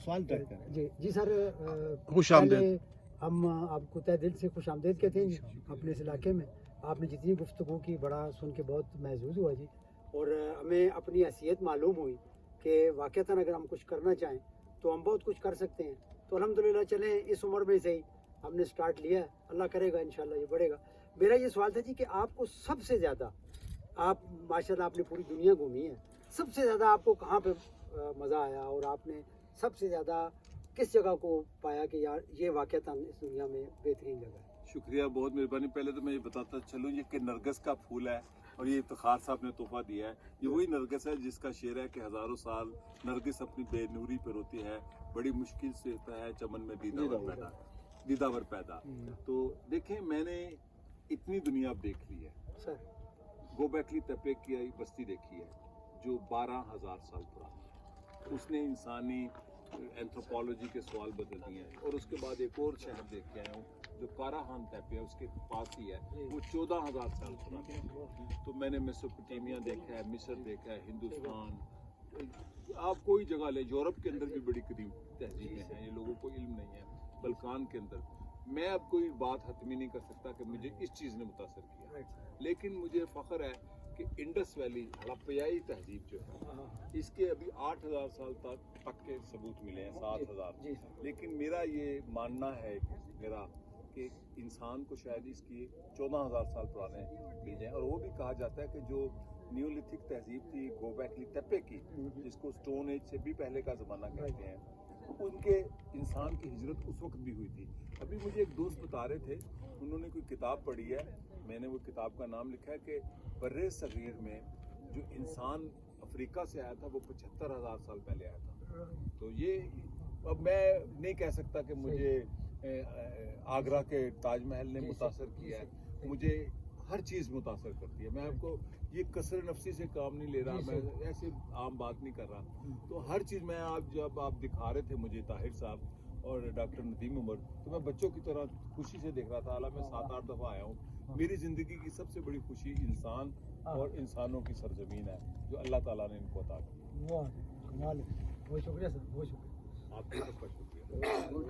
سوال طے کریں. جی سر، خوش آمدید. ہم آپ کو تہ دل سے خوش آمدید کہتے ہیں جی اپنے اس علاقے میں. آپ نے جتنی گفتگو کی بڑا سن کے بہت محظوظ ہوا جی، اور ہمیں اپنی حیثیت معلوم ہوئی کہ واقعتاً اگر ہم کچھ کرنا چاہیں تو ہم بہت کچھ کر سکتے ہیں. تو الحمدللہ چلیں اس عمر میں سے ہی ہم نے سٹارٹ لیا ہے، اللہ کرے گا انشاءاللہ یہ بڑھے گا. میرا یہ سوال تھا جی کہ آپ کو سب سے زیادہ، آپ ماشاءاللہ آپ نے پوری دنیا گھومی ہے، سب سے زیادہ آپ کو کہاں پہ مزہ آیا، اور آپ نے سب سے زیادہ کس جگہ کو پایا کہ یار یہ واقعتاً اس دنیا میں بہترین جگہ ہے؟ شکریہ، بہت مہربانی. پہلے تو میں یہ بتاتا چلوں یہ کہ نرگس کا پھول ہے اور یہ افتخار صاحب نے تحفہ دیا ہے. یہ وہی نرگس ہے جس کا شعر ہے کہ ہزاروں سال نرگس اپنی بے نوری پہ روتی ہے، بڑی مشکل سے ہوتا ہے چمن میں دیداور پیدا. تو دیکھیں میں نے اتنی دنیا اب دیکھ لی ہے. سر گوبیکلی تپے کی بستی دیکھی ہے جو 12,000 سال پرانی، اس نے انسانی اینتھروپولوجی کے سوال بدل دیے ہیں. اور اس کے بعد ایک اور شہر دیکھ کے آیا ہوں جو کاراہان تیپے ہے، اس کے پاس ہی ہے، وہ 14,000 سال پرانا ہے. تو میں نے میسوپوٹیمیا دیکھا ہے، مصر دیکھا ہے، ہندوستان، آپ کوئی جگہ لے، یورپ کے اندر بھی بڑی قدیم تہذیبیں ہیں، یہ لوگوں کو علم نہیں ہے. بلکان کے اندر میں اب کوئی بات حتمی نہیں کر سکتا کہ مجھے اس چیز نے متاثر کیا، لیکن مجھے فخر ہے کہ انڈس ویلی ہڑپیائی تہذیب جو ہے اس کے ابھی 8,000 سال تک کے ثبوت ملے ہیں، 7,000. لیکن میرا یہ ماننا ہے کہ انسان کو شاید اس کی 14,000 سال پرانے مل جائیں. اور وہ بھی کہا جاتا ہے کہ جو نیولتھک تہذیب تھی گوبیکلی تپے کی، جس کو سٹون ایج سے بھی پہلے کا زمانہ کہتے ہیں، ان کے انسان کی ہجرت اس وقت بھی ہوئی تھی. ابھی مجھے ایک دوست بتا رہے تھے انہوں نے کوئی کتاب پڑھی ہے، میں نے وہ کتاب کا نام لکھا ہے کہ برِ صغیر میں جو انسان افریقہ سے آیا تھا وہ 75,000 سال پہلے آیا تھا. تو یہ اب میں نہیں کہہ سکتا کہ مجھے آگرہ کے تاج محل نے متاثر کیا ہے، مجھے ہر چیز متاثر کرتی ہے. میں آپ کو یہ کثر نفسی سے کام نہیں لے رہا، میں ایسے عام بات نہیں کر رہا. تو ہر چیز میں جب آپ دکھا رہے تھے مجھے طاہر صاحب اور ڈاکٹر ندیم عمر، تو میں بچوں کی طرح خوشی سے دیکھ رہا تھا. حالانکہ میں 7-8 دفعہ آیا ہوں. میری زندگی کی سب سے بڑی خوشی انسان اور انسانوں کی سرزمین ہے جو اللہ تعالیٰ نے ان کو عطا کی. بہت شکریہ سر، بہت شکریہ. آپ کا شکریہ.